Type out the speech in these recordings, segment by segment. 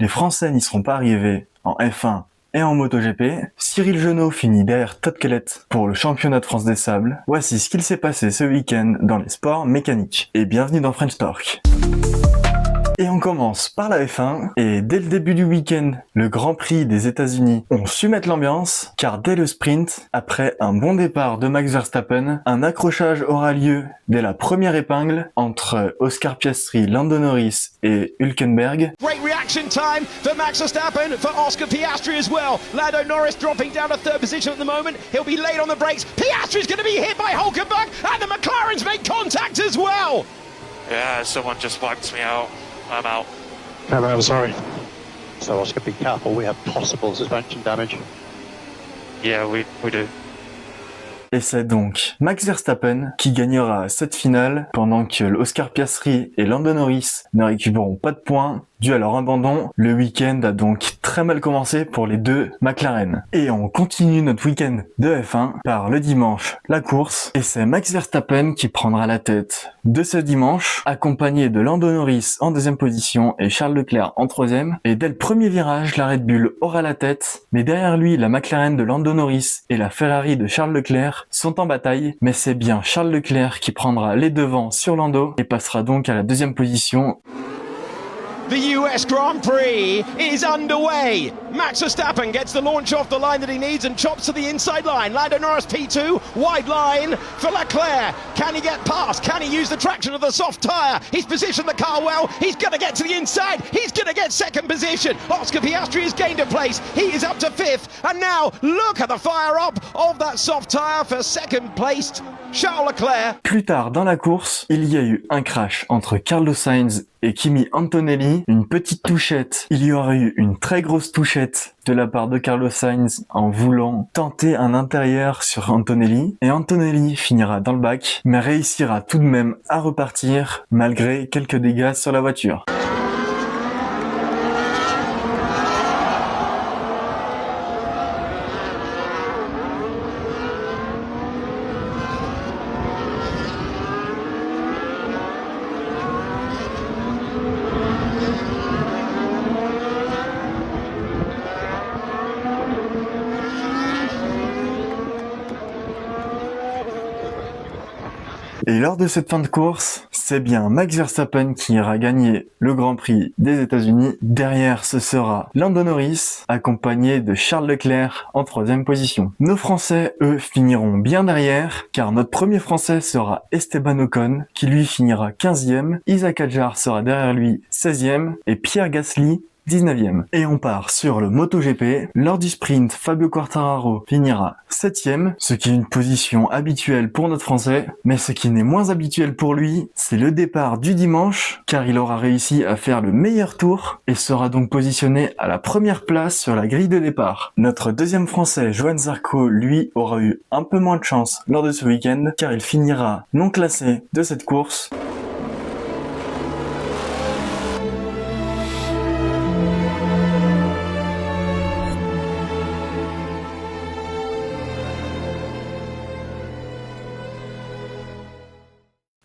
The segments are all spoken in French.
les Français n'y seront pas arrivés en F1 et en MotoGP. Cyril Genot finit derrière Todd Kellett pour le championnat de France des sables. Voici ce qu'il s'est passé ce week-end dans les sports mécaniques. Et bienvenue dans French Torque. Et on commence par la F1, et dès le début du week-end, le Grand Prix des États-Unis ont su mettre l'ambiance, car dès le sprint, après un bon départ de Max Verstappen, un accrochage aura lieu dès la première épingle entre Oscar Piastri, Lando Norris et Hülkenberg. Great reaction time for Max Verstappen, for Oscar Piastri as well. Lando Norris dropping down to third position at the moment. He'll be late on the brakes. Piastri's going to be hit by Hülkenberg, and the McLarens make contact as well. Yeah, someone just wiped me out. I'm out. No, I'm sorry. So Oscar, be careful. We have possible suspension damage. Yeah, we do. Et c'est donc Max Verstappen qui gagnera cette finale pendant que Oscar Piastri et Lando Norris ne récupéreront pas de points dû à leur abandon. Le week-end a donc très mal commencé pour les deux McLaren. Et on continue notre week-end de F1 par le dimanche, la course. Et c'est Max Verstappen qui prendra la tête de ce dimanche, accompagné de Lando Norris en deuxième position et Charles Leclerc en troisième. Et dès le premier virage, la Red Bull aura la tête, mais derrière lui, la McLaren de Lando Norris et la Ferrari de Charles Leclerc sont en bataille. Mais c'est bien Charles Leclerc qui prendra les devants sur Lando et passera donc à la deuxième position. The US Grand Prix is underway. Max Verstappen gets the launch off the line that he needs and chops to the inside line. Lando Norris P2, wide line for Leclerc. Can he get past? Can he use the traction of the soft tyre? He's positioned the car well. He's going to get to the inside. He's going to get second position. Oscar Piastri has gained a place. He is up to fifth. And now look at the fire up of that soft tyre for second placed Charles Leclerc. Plus tard dans la course, il y a eu un crash entre Carlos Sainz et Kimi Antonelli, une petite touchette. Il y aura eu une très grosse touchette de la part de Carlos Sainz en voulant tenter un intérieur sur Antonelli. Et Antonelli finira dans le bac, mais réussira tout de même à repartir malgré quelques dégâts sur la voiture. Et lors de cette fin de course, c'est bien Max Verstappen qui ira gagner le Grand Prix des États-Unis. Derrière, ce sera Lando Norris, accompagné de Charles Leclerc en troisième position. Nos Français, eux, finiront bien derrière, car notre premier Français sera Esteban Ocon, qui lui finira 15e, Isaac Hadjar sera derrière lui 16e, et Pierre Gasly 19e. Et on part sur le MotoGP. Lors du sprint, Fabio Quartararo finira 7e, ce qui est une position habituelle pour notre Français. Mais ce qui n'est moins habituel pour lui, c'est le départ du dimanche, car il aura réussi à faire le meilleur tour et sera donc positionné à la première place sur la grille de départ. Notre deuxième Français, Johann Zarco, lui, aura eu un peu moins de chance lors de ce week-end, car il finira non classé de cette course.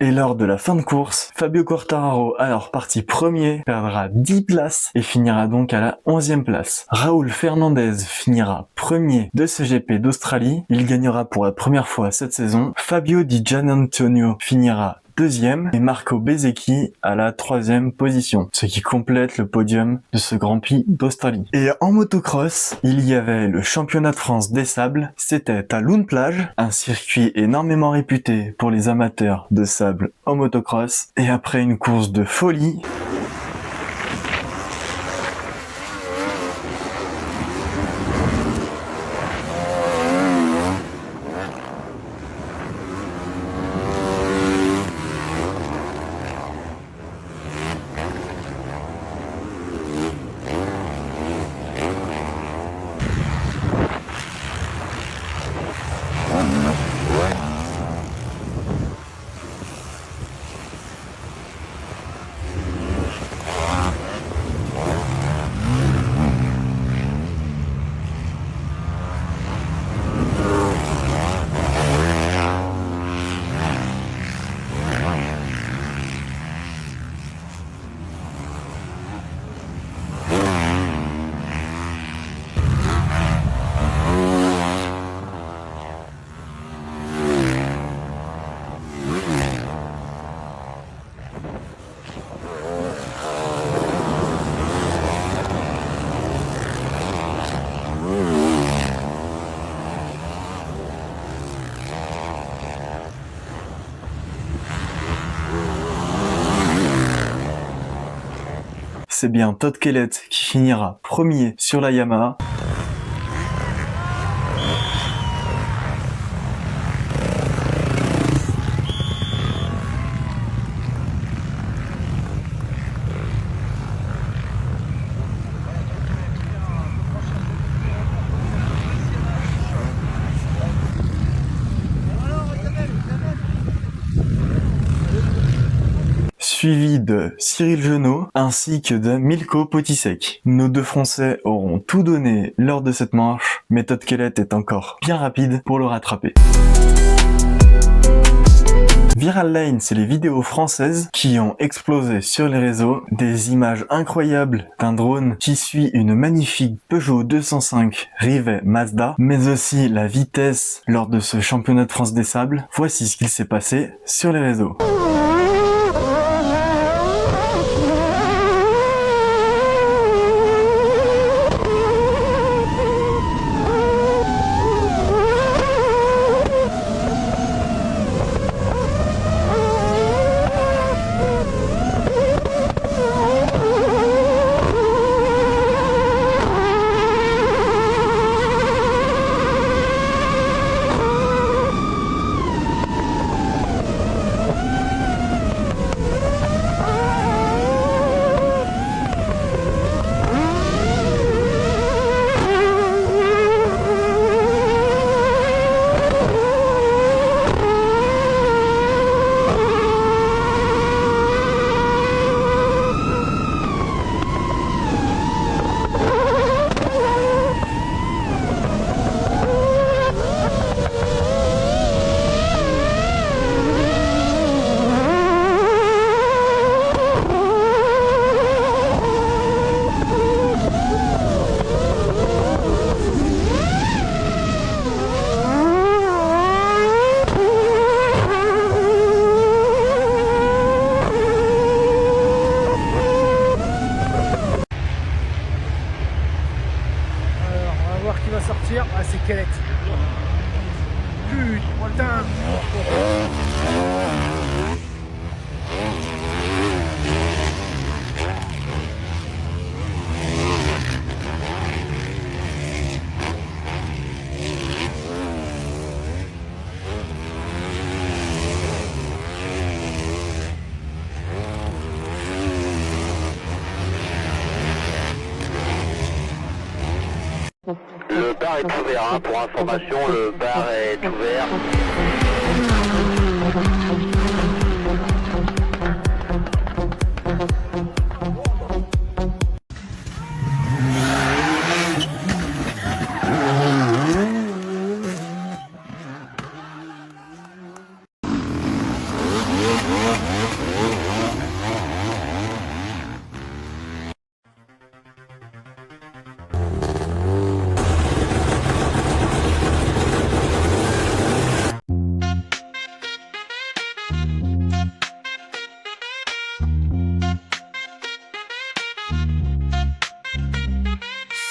Et lors de la fin de course, Fabio Quartararo, alors parti premier, perdra 10 places et finira donc à la 11e place. Raúl Fernandez finira premier de ce GP d'Australie. Il gagnera pour la première fois cette saison. Fabio Di Giannantonio finira deuxième et Marco Bezzecchi à la 3e position, ce qui complète le podium de ce Grand Prix d'Australie. Et en motocross, il y avait le championnat de France des sables. C'était à Loun Plage, un circuit énormément réputé pour les amateurs de sable en motocross. Et après une course de folie, c'est bien Todd Kellett qui finira premier sur la Yamaha. Suivi de Cyril Genot ainsi que de Milko Potisek. Nos deux Français auront tout donné lors de cette manche, mais Todd Kellett est encore bien rapide pour le rattraper. Viral Lane, c'est les vidéos françaises qui ont explosé sur les réseaux. Des images incroyables d'un drone qui suit une magnifique Peugeot 205 Rivet Mazda, mais aussi la vitesse lors de ce championnat de France des sables. Voici ce qu'il s'est passé sur les réseaux. Qui va sortir, ah c'est Kellett. Putain. Le bar est ouvert, hein. Pour information, le bar est ouvert.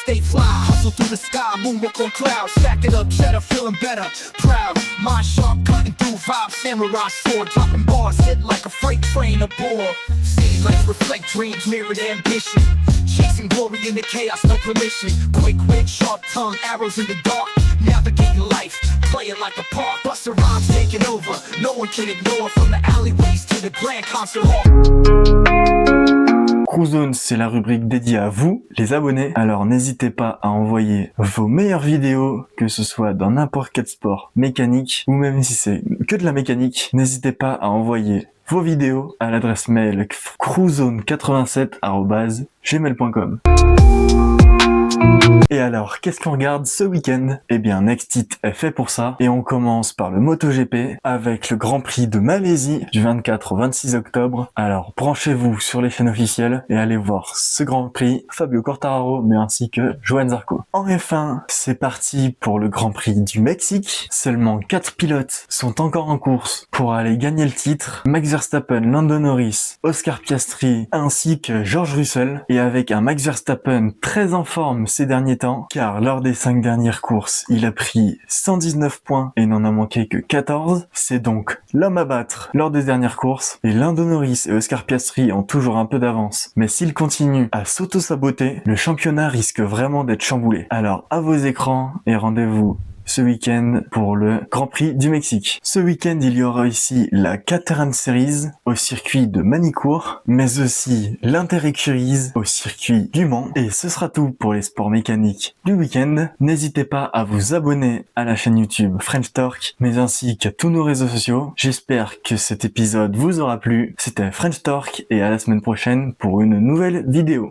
Stay fly, hustle through the sky, moonwalk on clouds, stack it up, cheddar, feeling better, proud, mind sharp, cutting through vibes, samurai sword, dropping bars, hit like a freight train aboard. Stage lights reflect dreams, mirrored ambition, chasing glory in the chaos, no permission. Quick wit, sharp tongue, arrows in the dark, navigating life, playing like a park. Busta Rhymes taking over, no one can ignore, from the alleyways to the grand concert hall. Crewzone, c'est la rubrique dédiée à vous, les abonnés. Alors n'hésitez pas à envoyer vos meilleures vidéos, que ce soit dans n'importe quel sport mécanique, ou même si c'est que de la mécanique, n'hésitez pas à envoyer vos vidéos à l'adresse mail crewzone87@gmail.com. Et alors, qu'est-ce qu'on regarde ce week-end? Eh bien, Nextit est fait pour ça, et on commence par le MotoGP avec le Grand Prix de Malaisie du 24 au 26 octobre. Alors, branchez-vous sur les chaînes officielles et allez voir ce Grand Prix, Fabio Quartararo, mais ainsi que Johann Zarco. En F1, c'est parti pour le Grand Prix du Mexique. Seulement 4 pilotes sont encore en course pour aller gagner le titre. Max Verstappen, Lando Norris, Oscar Piastri, ainsi que George Russell. Et avec un Max Verstappen très en forme ces derniers temps, car lors des 5 dernières courses, il a pris 119 points et n'en a manqué que 14. C'est donc l'homme à battre lors des dernières courses, et Lando Norris et Oscar Piastri ont toujours un peu d'avance. Mais s'il continue à s'auto-saboter, le championnat risque vraiment d'être chamboulé. Alors à vos écrans et rendez-vous ce week-end pour le Grand Prix du Mexique. Ce week-end, il y aura ici la Caterham Series au circuit de Manicourt, mais aussi l'Inter-Écuries au circuit du Mans. Et ce sera tout pour les sports mécaniques du week-end. N'hésitez pas à vous abonner à la chaîne YouTube French Torque, mais ainsi qu'à tous nos réseaux sociaux. J'espère que cet épisode vous aura plu. C'était French Torque et à la semaine prochaine pour une nouvelle vidéo.